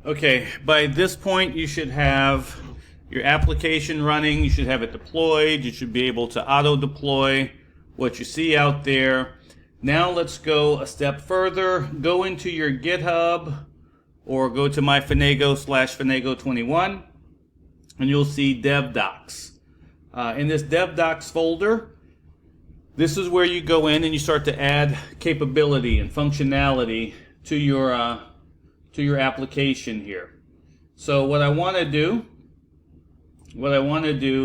Okay, by this point you should have your application running, you should have it deployed, you should be able to auto deploy what you see out there. Now let's go a step further. Go into your GitHub or go to myFinego/Finego21 and you'll see DevDocs. In this DevDocs folder, this is where you go in and you start to add capability and functionality to your application here. So what I want to do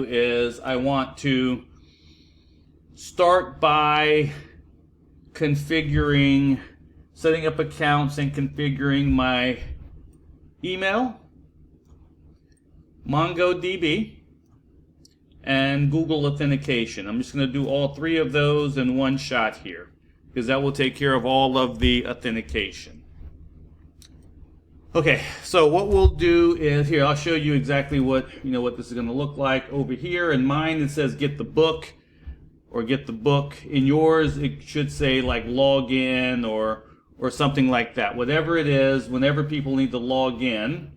is I want to start by setting up accounts and configuring my email, MongoDB, and Google Authentication. I'm just going to do all three of those in one shot here because that will take care of all of the authentication. Okay, so what we'll do is here, I'll show you exactly what this is going to look like. Over here in mine it says get the book or get the book. In yours it should say like log in or something like that. Whatever it is, whenever people need to log in,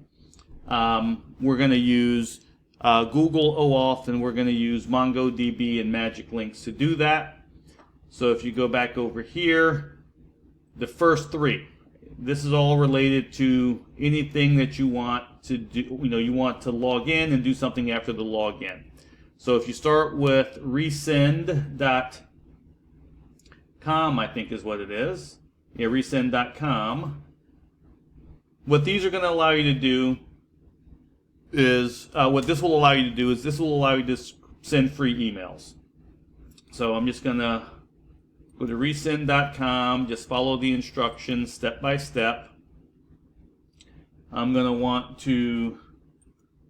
we're going to use Google OAuth and we're going to use MongoDB and Magic Links to do that. So if you go back over here, the first three, this is all related to anything that you want to do. You want to log in and do something after the login. So if you start with resend.com, I think is what it is. Yeah, resend.com. What these are going to allow you to do is, this will allow you to send free emails. So I'm just going to go to resend.com, just follow the instructions step by step. I'm going to want to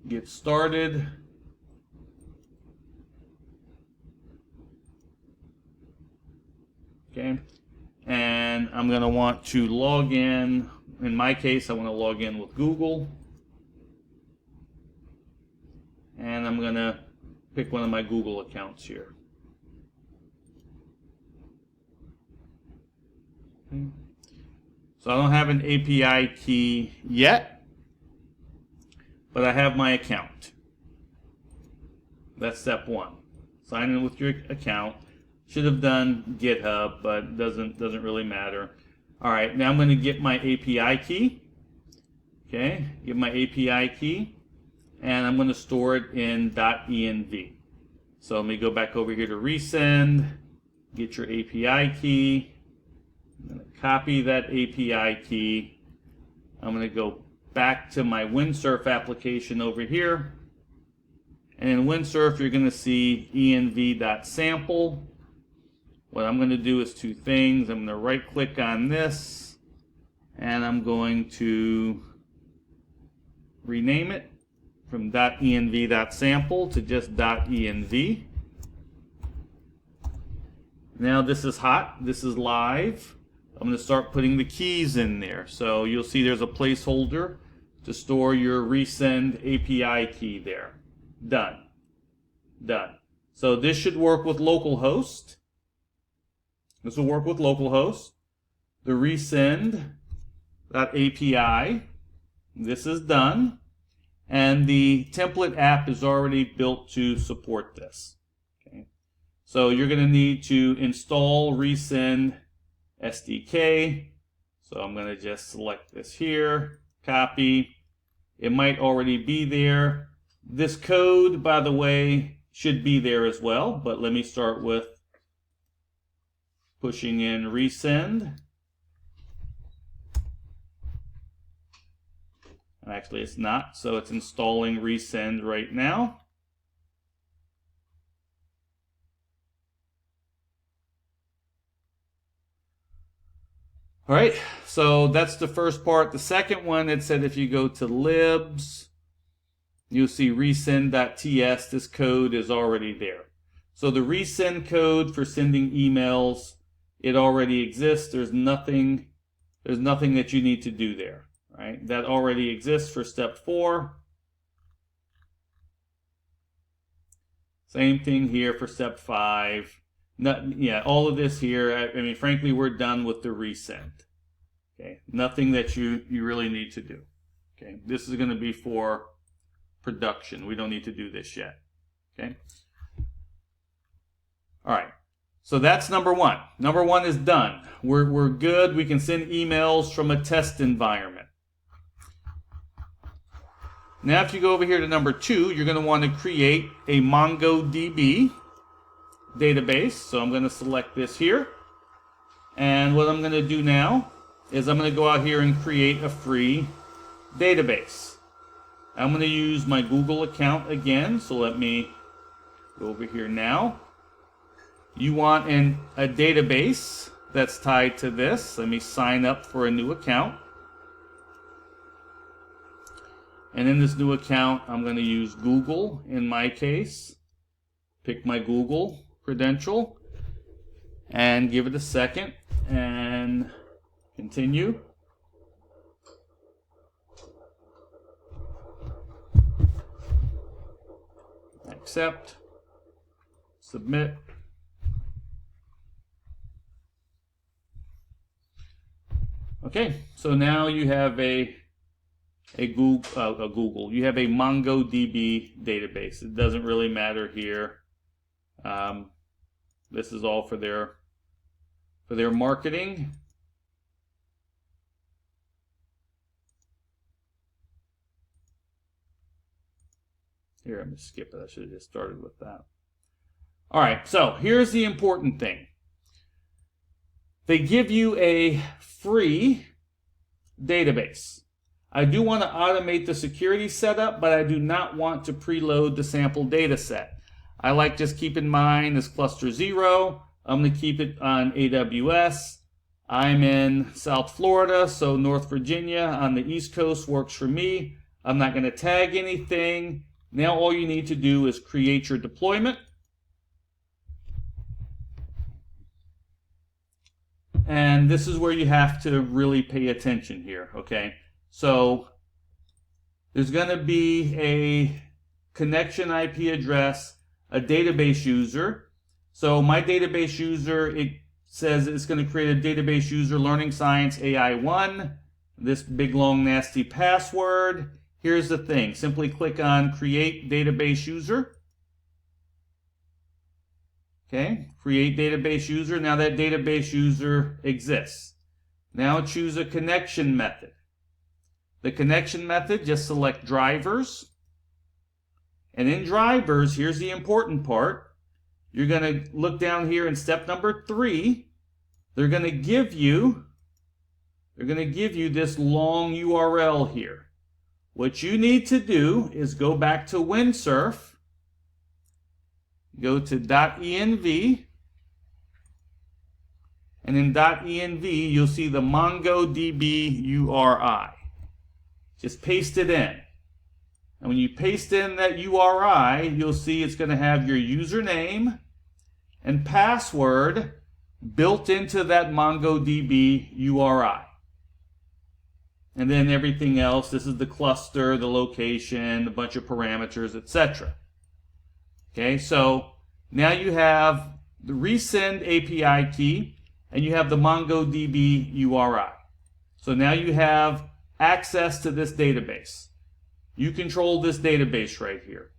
get started. Okay, and I'm going to want to log in. In my case, I want to log in with Google. And I'm going to pick one of my Google accounts here. Okay. So I don't have an API key yet, but I have my account. That's step one. Sign in with your account. Should have done GitHub, but doesn't really matter. All right, now I'm going to get my API key. Okay, get my API key, and I'm going to store it in .env. So let me go back over here to resend, get your API key. I'm going to copy that API key. I'm going to go back to my Windsurf application over here. And in Windsurf, you're going to see env.sample. What I'm going to do is two things. I'm going to right click on this and I'm going to rename it from .env.sample to just .env. Now this is hot. This is live. I'm going to start putting the keys in there. So you'll see there's a placeholder to store your resend API key there. Done. Done. So this should work with localhost. This will work with localhost. The resend.api. This is done. And the template app is already built to support this. Okay. So you're going to need to install resend SDK. So I'm going to just select this here, copy. It might already be there. This code, by the way, should be there as well, but let me start with pushing in resend. Actually, it's not, so it's installing resend right now. All right, so that's the first part. The second one, it said if you go to libs, you'll see resend.ts. This code is already there. So the resend code for sending emails, it already exists. There's nothing that you need to do there. Right? That already exists for step 4. Same thing here for step 5. All of this here, I mean, frankly, we're done with the resend. Okay, nothing that you really need to do. Okay, this is going to be for production. We don't need to do this yet. Okay. All right. So that's number one. Number one is done. We're good. We can send emails from a test environment. Now, if you go over here to number two, you're going to want to create a MongoDB database. So I'm going to select this here. And what I'm going to do now is I'm going to go out here and create a free database. I'm going to use my Google account again. So let me go over here now. You want a database that's tied to this. Let me sign up for a new account. And in this new account, I'm going to use Google in my case. Pick my Google credential and give it a second and continue. Accept. Submit. Okay, so now you have a Google. You have a MongoDB database. It doesn't really matter here. This is all for their marketing. Here, I'm going to skip it. I should have just started with that. All right, so here's the important thing. They give you a free database. I do want to automate the security setup, but I do not want to preload the sample data set. I like just keep in mind this cluster 0. I'm going to keep it on AWS. I'm in South Florida, so North Virginia on the East Coast works for me. I'm not going to tag anything. Now all you need to do is create your deployment. And this is where you have to really pay attention here, okay? So there's going to be a connection IP address, a database user. So my database user, it says it's going to create a database user, Learning Science AI1, this big long nasty password. Here's the thing, simply click on Create Database User. Okay, create database user. Now that database user exists. Now choose a connection method. The connection method, just select drivers. And in drivers, here's the important part. You're going to look down here in step number 3. They're going to give you this long URL here. What you need to do is go back to Windsurf. Go to .env, and in .env you'll see the MongoDB URI. Just paste it in. And when you paste in that URI, you'll see it's going to have your username and password built into that MongoDB URI. And then everything else, this is the cluster, the location, a bunch of parameters, etc. Okay, so now you have the resend API key and you have the MongoDB URI. So now you have access to this database. You control this database right here.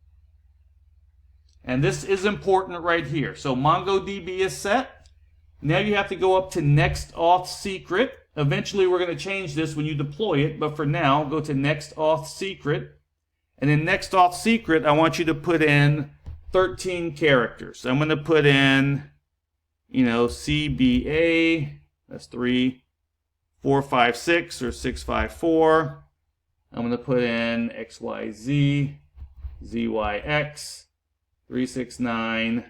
And this is important right here. So MongoDB is set. Now you have to go up to next auth secret. Eventually we're going to change this when you deploy it, but for now, go to next auth secret. And in next auth secret, I want you to put in 13 characters. I'm going to put in, CBA, that's 3, 4, 5, 6, or 6, 5, 4. I'm going to put in XYZ, ZYX, 369,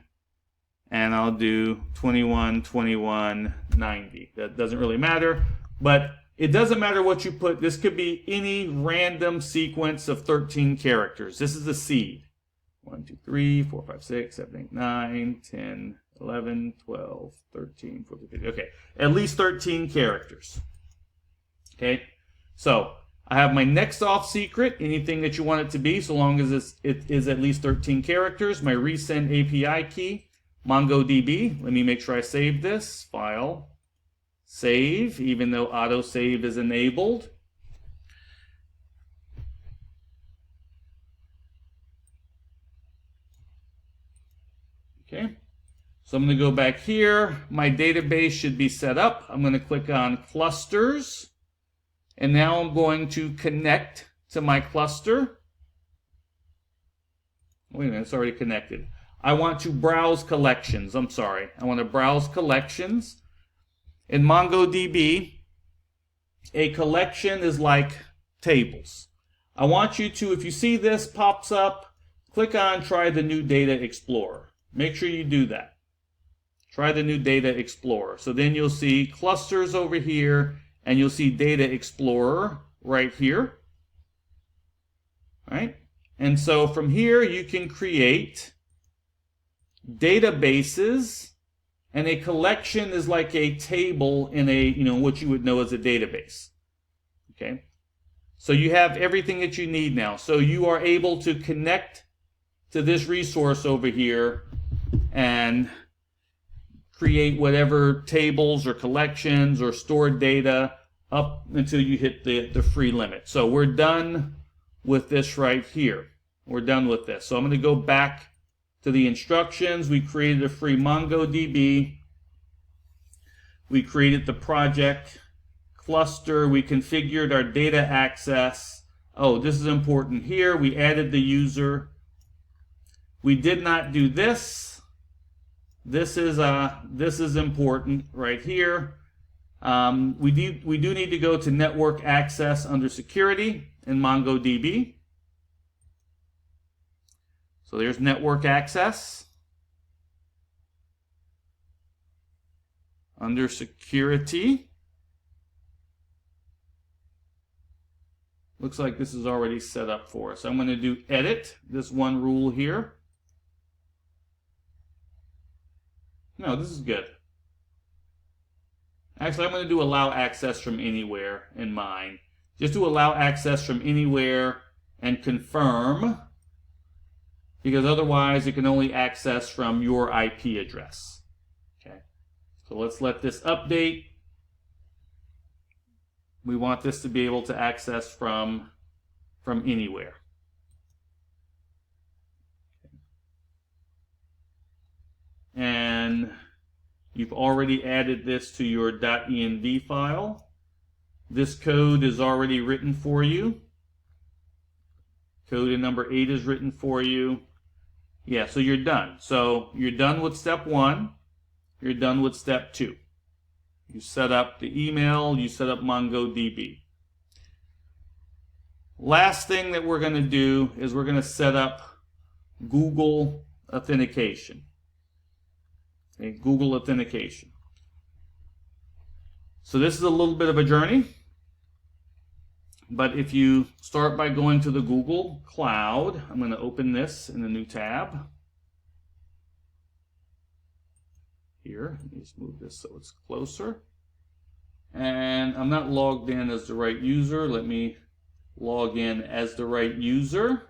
and I'll do 21, 21, 90. That doesn't really matter, but it doesn't matter what you put. This could be any random sequence of 13 characters. This is the seed. 1, 2, 3, 4, 5, 6, 7, 8, 9, 10, 11, 12, 13, 14, 15. Okay, at least 13 characters. Okay, so I have my next auth secret, anything that you want it to be, so long as it is at least 13 characters. My resend API key, MongoDB. Let me make sure I save this. File, save, even though autosave is enabled. So I'm going to go back here. My database should be set up. I'm going to click on clusters. And now I'm going to connect to my cluster. Wait a minute, it's already connected. I want to browse collections. I'm sorry. I want to browse collections. In MongoDB, a collection is like tables. I want you to, if you see this pops up, click on Try the New Data Explorer. Make sure you do that. Try the New Data Explorer. So then you'll see clusters over here, and you'll see Data Explorer right here. All right? And so from here, you can create databases, and a collection is like a table in a, what you would know as a database. Okay? So you have everything that you need now. So you are able to connect to this resource over here and create whatever tables or collections or stored data up until you hit the free limit. So we're done with this right here. We're done with this. So I'm going to go back to the instructions. We created a free MongoDB. We created the project cluster. We configured our data access. Oh, this is important here. We added the user. We did not do this. This is important right here. We do need to go to network access under security in MongoDB. So there's network access. Under security. Looks like this is already set up for us. I'm going to do edit, this one rule here. No, this is good. Actually, I'm going to do allow access from anywhere in mine. Just to allow access from anywhere and confirm, because otherwise it can only access from your IP address. Okay. So let's let this update. We want this to be able to access from anywhere. And you've already added this to your .env file. This code is already written for you. Code in number 8 is written for you. Yeah, so you're done. So you're done with step 1. You're done with step 2. You set up the email. You set up MongoDB. Last thing that we're going to do is we're going to set up Google authentication. Okay, Google authentication. So this is a little bit of a journey, but if you start by going to the Google Cloud, I'm going to open this in a new tab. Here, let me just move this so it's closer. And I'm not logged in as the right user. Let me log in as the right user.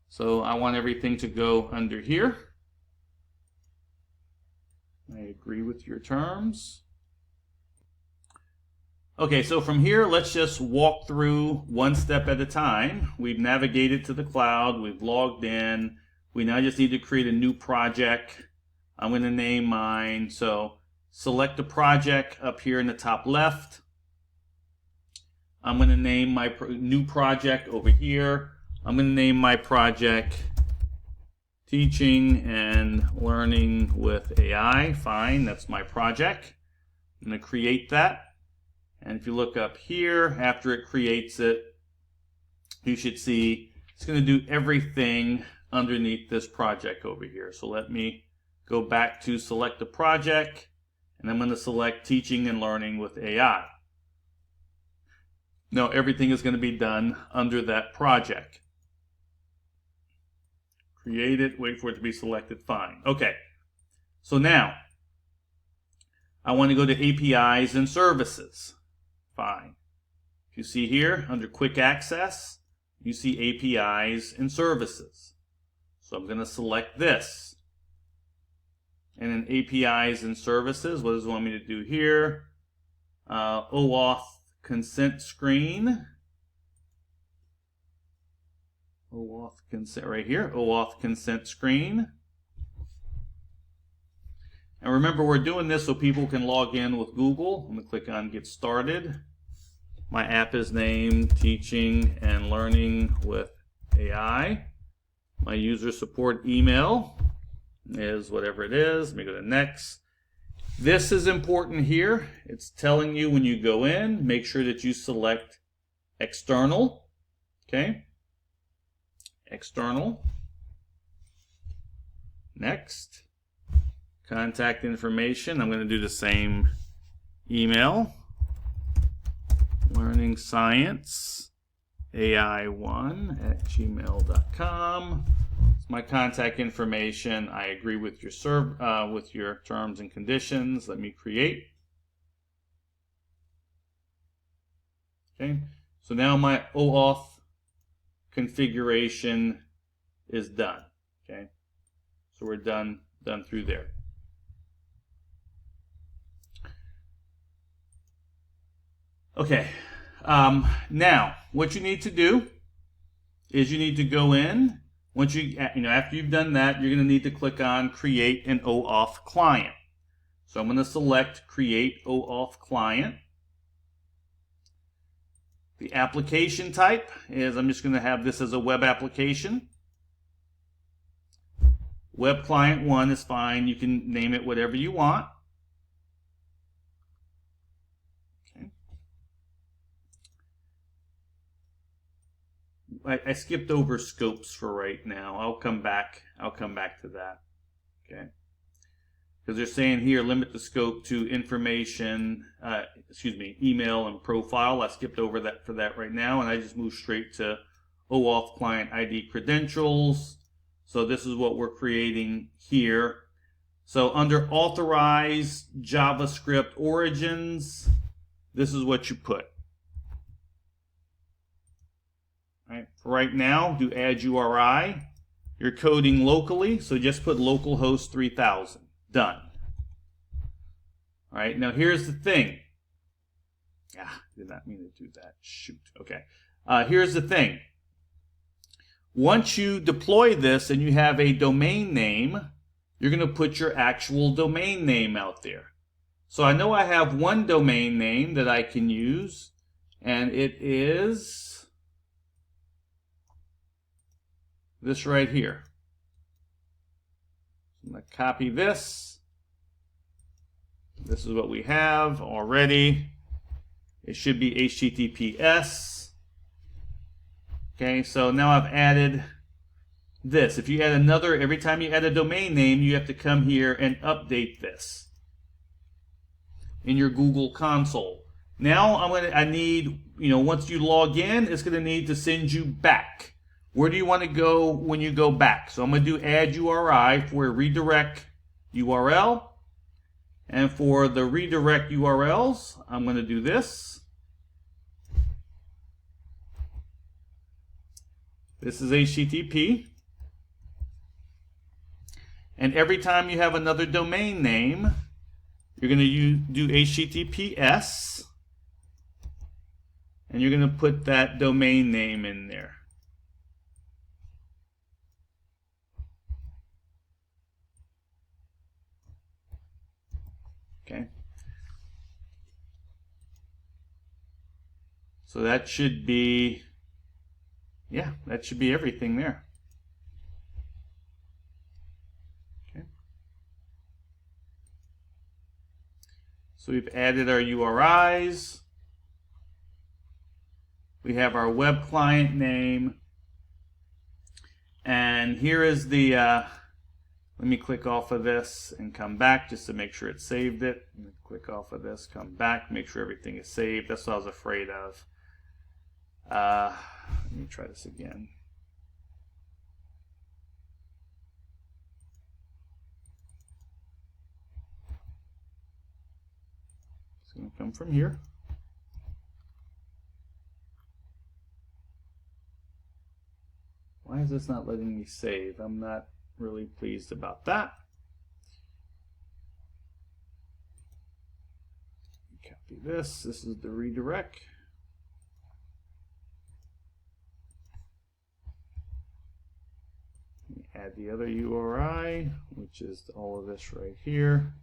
So I want everything to go under here. I agree with your terms. Okay, so from here, let's just walk through one step at a time. We've navigated to the cloud. We've logged in. We now just need to create a new project. I'm going to name mine. So select the project up here in the top left. I'm going to name my new project over here. I'm going to name my project Teaching and Learning with AI. Fine, that's my project. I'm going to create that. And if you look up here, after it creates it, you should see it's going to do everything underneath this project over here. So let me go back to select the project, and I'm going to select Teaching and Learning with AI. Now everything is going to be done under that project. Create it, wait for it to be selected, fine. Okay, so now I want to go to APIs and services. Fine. If you see here, under quick access, you see APIs and services. So I'm going to select this. And in APIs and services, what does it want me to do here? OAuth consent screen. OAuth consent right here. OAuth consent screen. And remember, we're doing this so people can log in with Google. I'm going to click on Get Started. My app is named Teaching and Learning with AI. My user support email is whatever it is. Let me go to Next. This is important here. It's telling you when you go in, make sure that you select External. Okay? External. Next. Contact information. I'm going to do the same email. Learning Science AI1@gmail.com. It's my contact information. I agree with your terms and conditions. Let me create. Okay. So now my OAuth configuration is done. Okay. So we're done through there. Okay, now what you need to do is you need to go in. Once after you've done that, you're going to need to click on Create an OAuth Client. So I'm going to select Create OAuth Client. The application type is, I'm just going to have this as a web application. Web Client 1 is fine. You can name it whatever you want. I skipped over scopes for right now. I'll come back to that. Okay. Because they're saying here, limit the scope to information, email and profile. I skipped over that for that right now, and I just moved straight to OAuth client ID credentials. So this is what we're creating here. So under authorized JavaScript origins, this is what you put. Right now, do add URI. You're coding locally, so just put localhost 3000. Done. All right, now here's the thing. Did not mean to do that. Shoot. Okay. Here's the thing. Once you deploy this and you have a domain name, you're going to put your actual domain name out there. So I know I have one domain name that I can use, and it is this right here. I'm going to copy this. This is what we have already. It should be HTTPS. Okay, so now I've added this. If you add another, every time you add a domain name, you have to come here and update this in your Google console. Now I need, once you log in, it's going to need to send you back. Where do you want to go when you go back? So I'm going to do add URI for a redirect URL. And for the redirect URLs, I'm going to do this. This is HTTP. And every time you have another domain name, you're going to do HTTPS. And you're going to put that domain name in there. Okay. So that should be, that should be everything there. Okay. So we've added our URIs. We have our web client name. And here is the, let me click off of this and come back just to make sure it saved it. Click off of this, come back, make sure everything is saved. That's what I was afraid of. Let me try this again. It's going to come from here. Why is this not letting me save? I'm not really pleased about that. Copy this. This is the redirect. Add the other URI, which is all of this right here.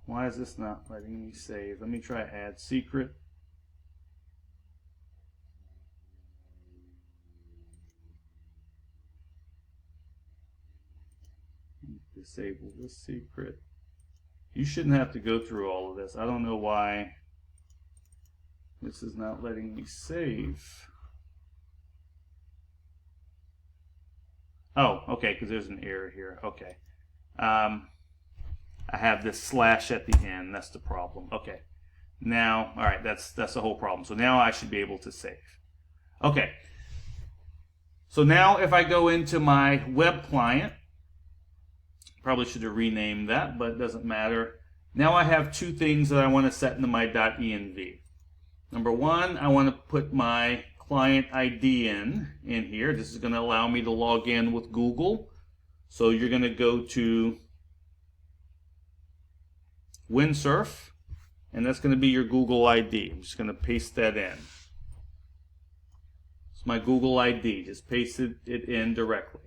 Why is this not letting me save? Let me try add secret. Disable this secret. You shouldn't have to go through all of this. I don't know why this is not letting me save. Oh, okay, because there's an error here. Okay. I have this slash at the end. That's the problem. Okay. Now, all right, that's the whole problem. So now I should be able to save. Okay. So now if I go into my web client, probably should have renamed that, but it doesn't matter. Now I have two things that I want to set into my .env. Number one, I want to put my client ID in here. This is going to allow me to log in with Google. So you're going to go to Windsurf, and that's going to be your Google ID. I'm just going to paste that in. It's my Google ID. Just paste it in directly.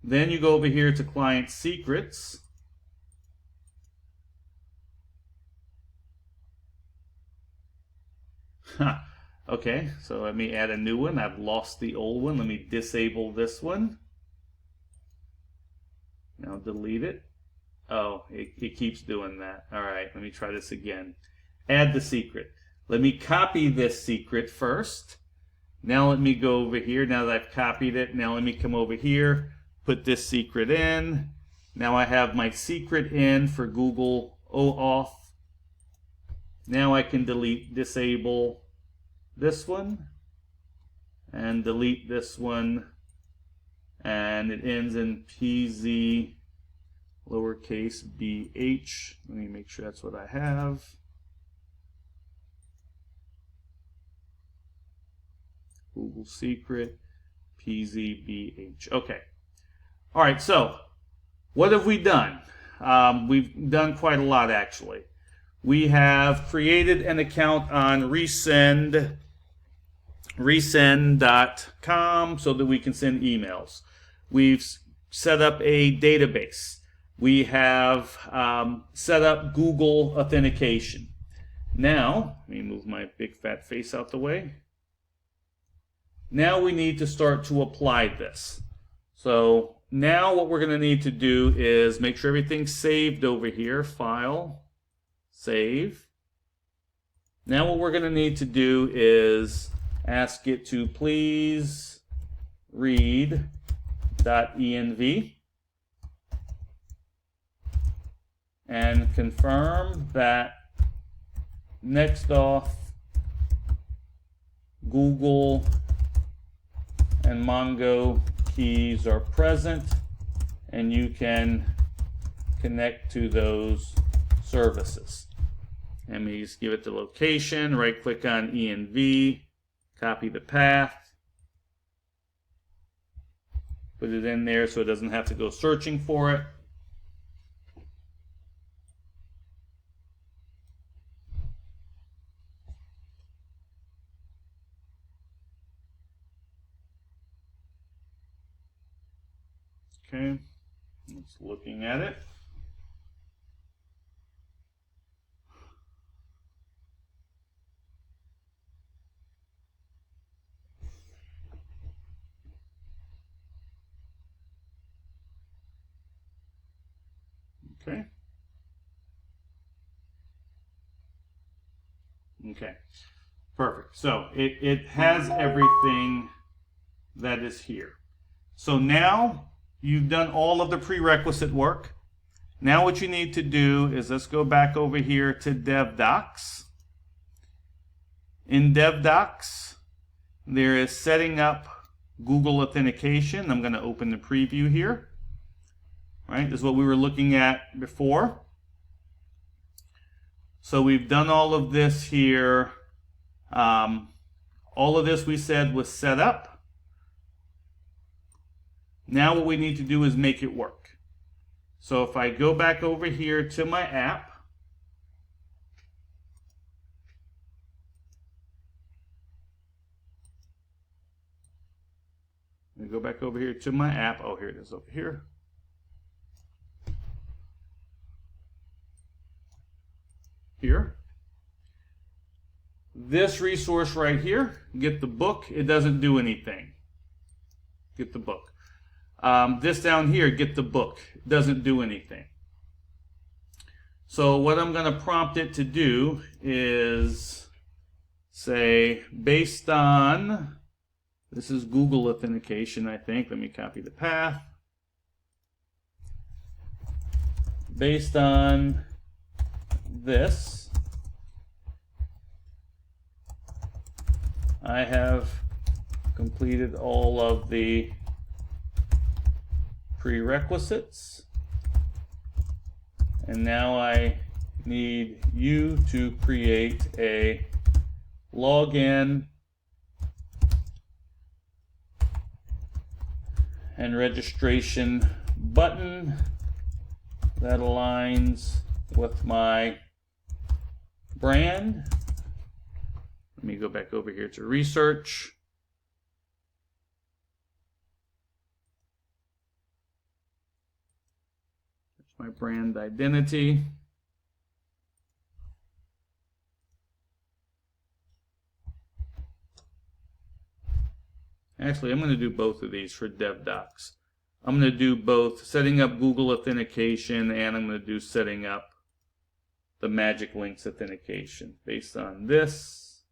Then you go over here to Client Secrets. Okay, so let me add a new one. I've lost the old one. Let me disable this one. Now delete it. Oh, it keeps doing that. All right, let me try this again. Add the secret. Let me copy this secret first. Now let me go over here. Now that I've copied it, now let me come over here, put this secret in. Now I have my secret in for Google OAuth. Now I can disable this one and delete this one, and it ends in PZ lowercase bh. Let me make sure that's what I have. Google secret PZBH. Okay. All right, so what have we done? We've done quite a lot, actually. We have created an account on resend.com so that we can send emails. We've set up a database. We have set up Google authentication. Now, let me move my big fat face out the way. Now we need to start to apply this. So now what we're going to need to do is make sure everything's saved over here. File, save. Now what we're going to need to do is ask it to please read.env and confirm that next off Google and Mongo keys are present and you can connect to those services. And we just give it the location, right click on env, copy the path, put it in there so it doesn't have to go searching for it. Okay, it's looking at it. Okay. Okay. Perfect. So it has everything that is here. So now you've done all of the prerequisite work. Now what you need to do is let's go back over here to DevDocs. In DevDocs, there is setting up Google authentication. I'm going to open the preview here. Right, this is what we were looking at before. So we've done all of this here. All of this we said was set up. Now what we need to do is make it work. So if I go back over here to my app, I go back over here to my app. Oh, here it is over here. here. This resource right here, get the book, it doesn't do anything. Get the book. This down here, get the book, doesn't do anything. So what I'm going to prompt it to do is say, based on, this is Google authentication, I think. Let me copy the path. Based on this, I have completed all of the prerequisites, and now I need you to create a login and registration button that aligns with my brand. Let me go back over here to research. There's my brand identity. Actually, I'm going to do both of these for DevDocs. I'm going to do both setting up Google authentication, and I'm going to do setting up the Magic Links authentication based on this.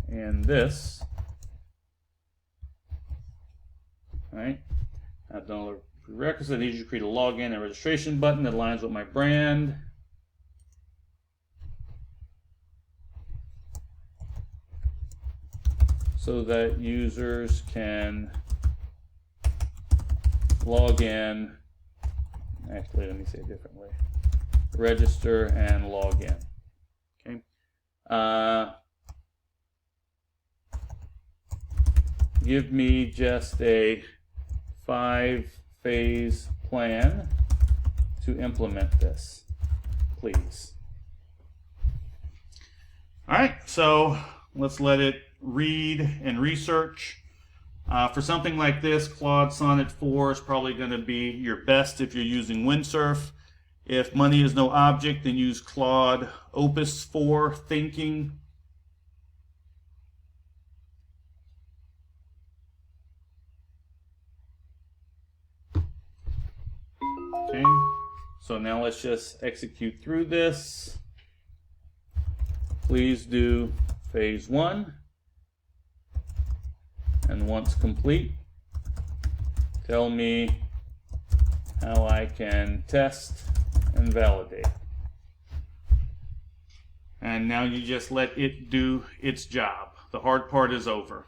And this. All right. I've done all the prerequisites. I need you to create a login and registration button that aligns with my brand. So that users can log in. Actually, let me say it differently. Register and log in. Okay. Give me just a 5-phase plan to implement this, please. All right, so let's let it read and research. For something like this, Claude Sonnet 4 is probably going to be your best if you're using Windsurf. If money is no object, then use Claude Opus 4 Thinking. Okay, so now let's just execute through this. Please do phase 1. And once complete, tell me how I can test and validate. And now you just let it do its job. The hard part is over.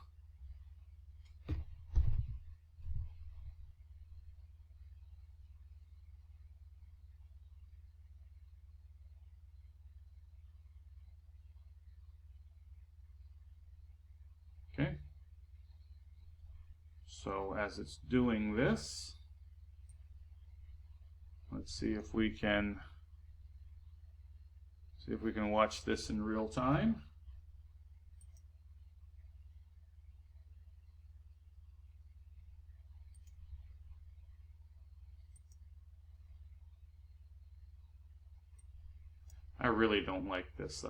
Okay. So as it's doing this, let's see if we can watch this in real time. I really don't like this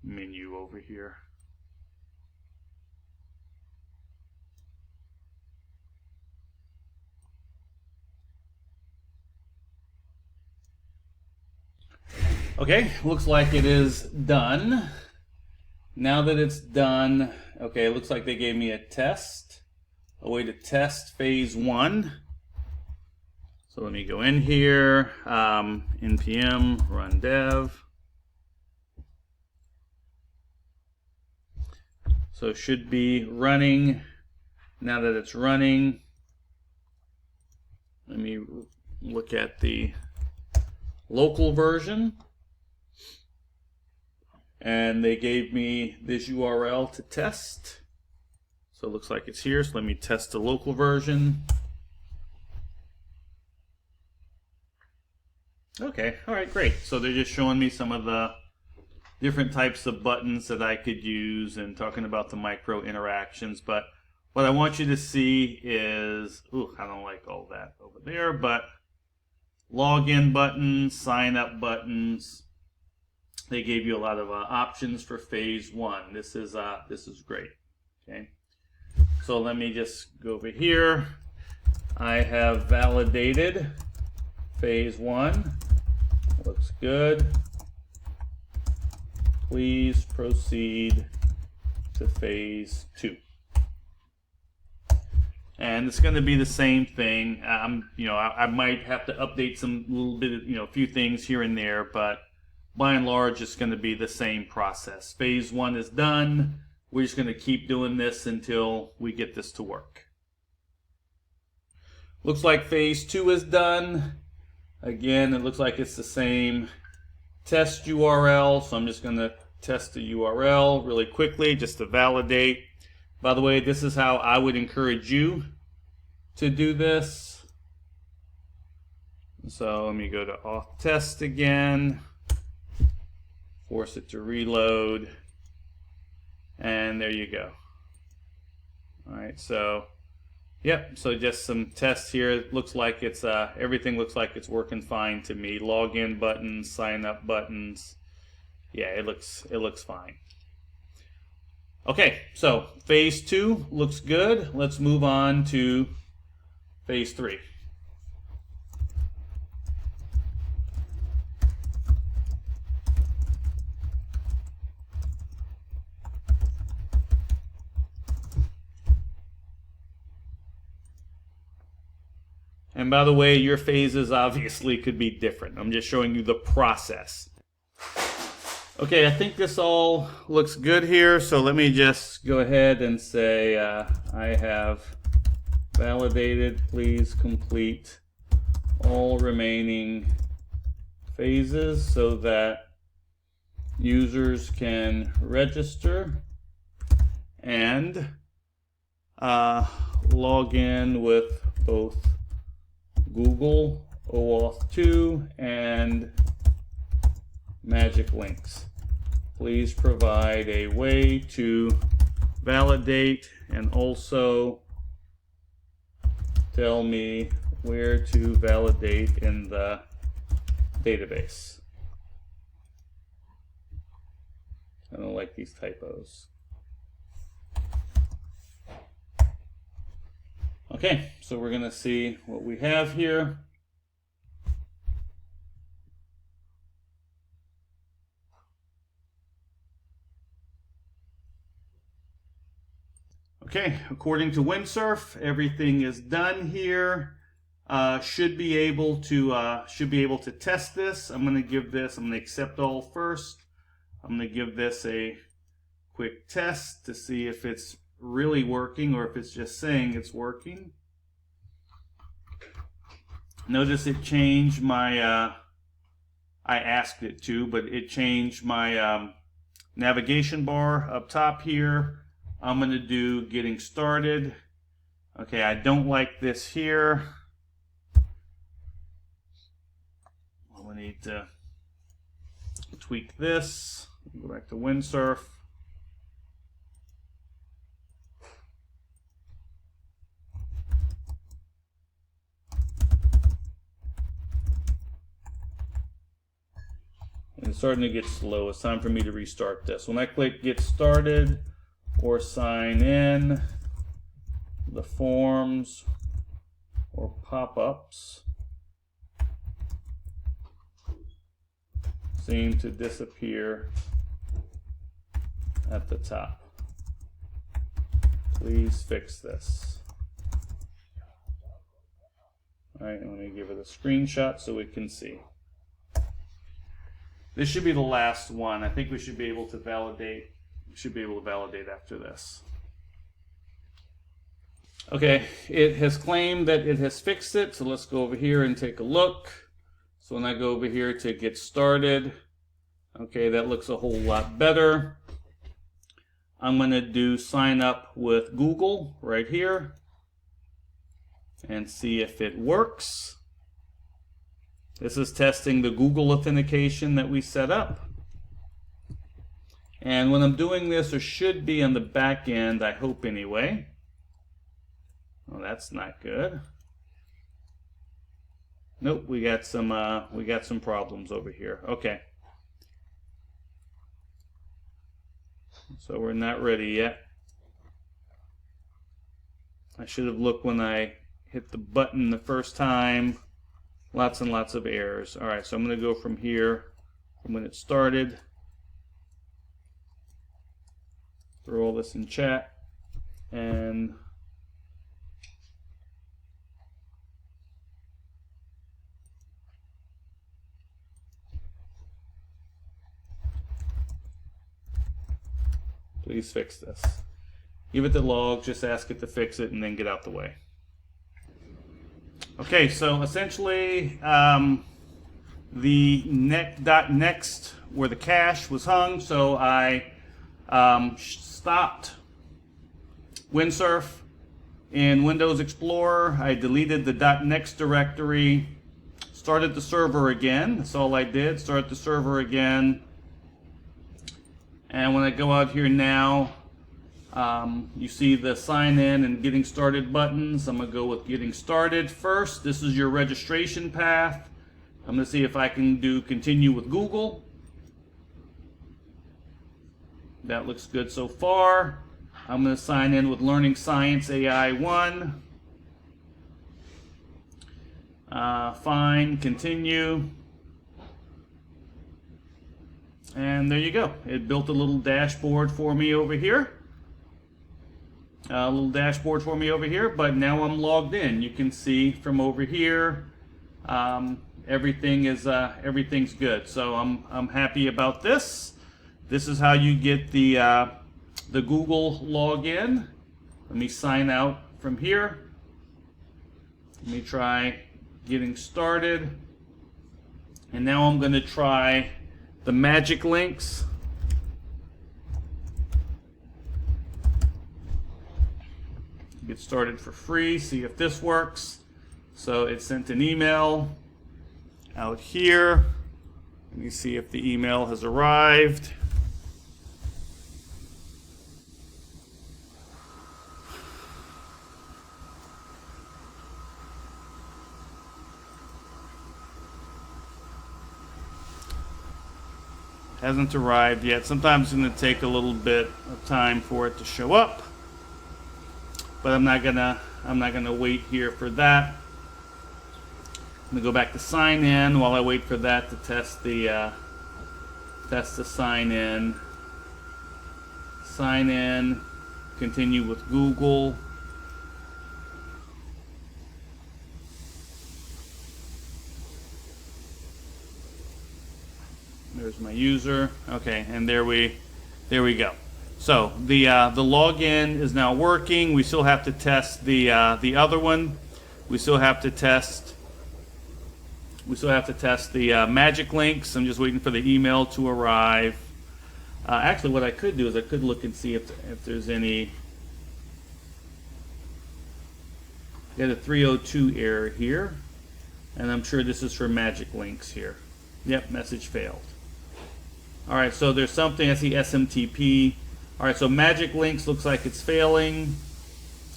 menu over here. Okay, looks like it is done. Now that it's done, okay, it looks like they gave me a test, a way to test phase 1. So let me go in here, npm run dev. So it should be running. Now that it's running, let me look at the local version. And they gave me this URL to test. So it looks like it's here. So let me test the local version. Okay, all right, great. So they're just showing me some of the different types of buttons that I could use and talking about the micro interactions. But what I want you to see is, I don't like all that over there, but login buttons, sign up buttons. They gave you a lot of options for phase 1. This is great. Okay, so let me just go over here. I have validated phase 1. Looks good. Please proceed to phase 2. And it's going to be the same thing. I might have to update some little bit of, a few things here and there, but by and large, it's going to be the same process. Phase 1 is done. We're just going to keep doing this until we get this to work. Looks like phase 2 is done. Again, it looks like it's the same test URL, so I'm just going to test the URL really quickly just to validate. By the way, this is how I would encourage you to do this. So let me go to auth test again, force it to reload, and there you go. All right, so yep, so just some tests here. It looks like it's everything looks like it's working fine to me. Login buttons, sign up buttons. Yeah, it looks fine. Okay, so phase 2 looks good. Let's move on to phase 3. And by the way, your phases obviously could be different. I'm just showing you the process. Okay, I think this all looks good here, so let me just go ahead and say I have validated. Please complete all remaining phases so that users can register and log in with both Google oath2 and magic links. Please provide a way to validate and also tell me where to validate in the database. I don't like these typos. Okay, so we're going to see what we have here. Okay, according to Windsurf, everything is done here. Should be able to test this. I'm going to accept all first. I'm going to give this a quick test to see if it's really working or if it's just saying it's working. Notice it changed my, I asked it to, but it changed my navigation bar up top here. I'm going to do getting started. Okay, I don't like this here. I'm going to need to tweak this. Go back to Windsurf. It's starting to get slow. It's time for me to restart this. When I click get started or sign in, the forms or pop-ups seem to disappear at the top. Please fix this. All right, let me give it a screenshot so we can see. This should be the last one. I think we should be able to validate. We should be able to validate after this. Okay, it has claimed that it has fixed it, so let's go over here and take a look. So when I go over here to get started, okay, that looks a whole lot better. I'm going to do sign up with Google right here and see if it works. This is testing the Google authentication that we set up. And when I'm doing this, there should be on the back end, I hope anyway, Well, that's not good. Nope, we got some problems over here. Okay. So we're not ready yet. I should have looked when I hit the button the first time. Lots and lots of errors. All right, so I'm going to go from here, from when it started. Throw all this in chat, and please fix this. Give it the log, just ask it to fix it, and then get out the way. Okay, so essentially, the next where the cache was hung, so I stopped Windsurf in Windows Explorer. I deleted the .next directory, started the server again. That's all I did, start the server again. And when I go out here now, you see the sign in and getting started buttons. I'm going to go with getting started first. This is your registration path. I'm going to see if I can do continue with Google. That looks good so far. I'm going to sign in with Learning Science AI 1. Fine, continue. And there you go. It built a little dashboard for me over here. But now I'm logged in. You can see from over here, everything's good. So I'm happy about this. This is how you get the Google login. Let me sign out from here. Let me try getting started. And now I'm going to try the magic links. Get started for free, see if this works. So it sent an email out here. Let me see if the email has arrived. Hasn't arrived yet. Sometimes it's going to take a little bit of time for it to show up, but I'm not gonna wait here for that. I'm gonna go back to sign in while I wait for that to test the sign in. Sign in. Continue with Google. There's my user. Okay, and there we go. So the login is now working. We still have to test the other one. We still have to test the magic links. I'm just waiting for the email to arrive. Actually, what I could do is I could look and see if there's any. Got a 302 error here, and I'm sure this is for magic links here. Yep, message failed. All right, so there's something. I see SMTP. All right, so magic links looks like it's failing.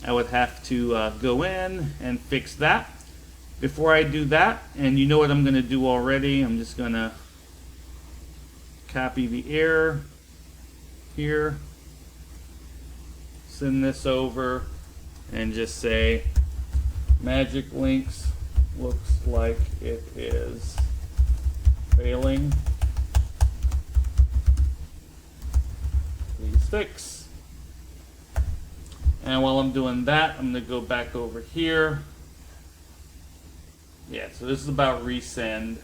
I would have to go in and fix that. Before I do that, and you know what I'm going to do already, I'm just going to copy the error here, send this over, and just say magic links looks like it is failing. Please fix. And while I'm doing that, I'm going to go back over here. Yeah, so this is about resend.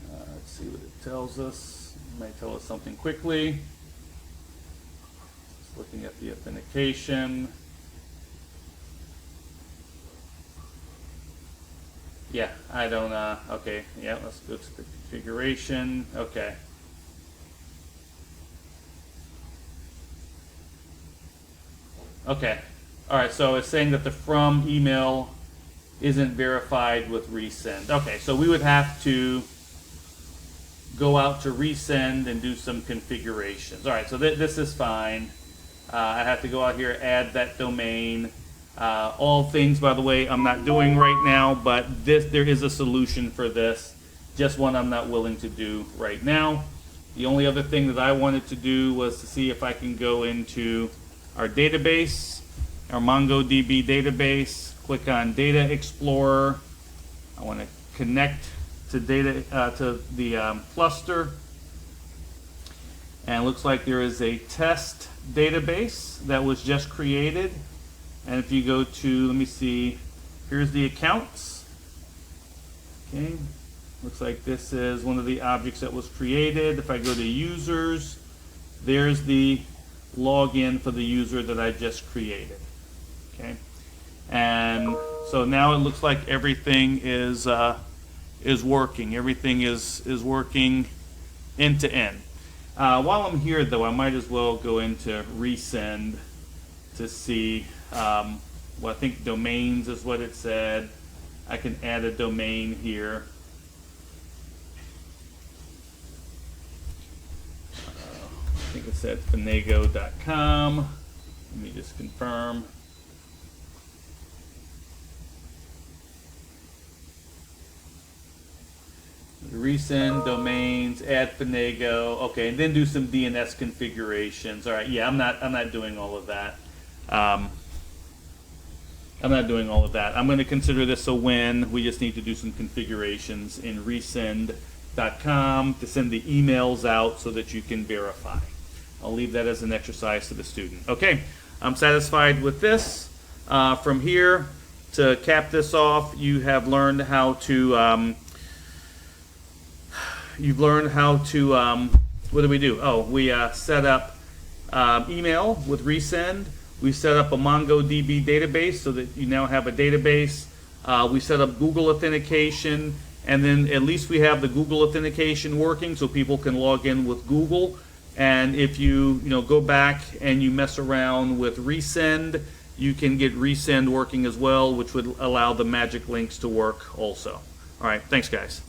Let's see what it tells us. It might tell us something quickly. Just looking at the authentication. Yeah, I don't, okay, yeah, let's go to the configuration. Okay. Okay, all right, so it's saying that the from email isn't verified with resend. Okay, so we would have to go out to resend and do some configurations. All right, so this is fine. I have to go out here, add that domain. All things, by the way, I'm not doing right now, but there is a solution for this. Just one I'm not willing to do right now. The only other thing that I wanted to do was to see if I can go into our database, our MongoDB database, click on Data Explorer. I want to connect to the cluster, and it looks like there is a test database that was just created. And if you go to, let me see, here's the accounts. Okay, looks like this is one of the objects that was created. If I go to users, there's the login for the user that I just created. Okay, and so now it looks like everything is working. Everything is working end to end. While I'm here, though, I might as well go into resend to see. Well, I think domains is what it said. I can add a domain here. I think it said fenego.com. Let me just confirm. Resend domains, add Fenego. Okay, and then do some DNS configurations. All right, yeah, I'm not doing all of that. I'm not doing all of that. I'm going to consider this a win. We just need to do some configurations in resend.com to send the emails out so that you can verify. I'll leave that as an exercise to the student. Okay, I'm satisfied with this. From here, to cap this off, you have learned how to what do we do? Oh, we set up email with resend. We set up a MongoDB database so that you now have a database. We set up Google authentication, and then at least we have the Google authentication working so people can log in with Google. And if you go back and you mess around with resend, you can get resend working as well, which would allow the magic links to work also. All right, thanks guys.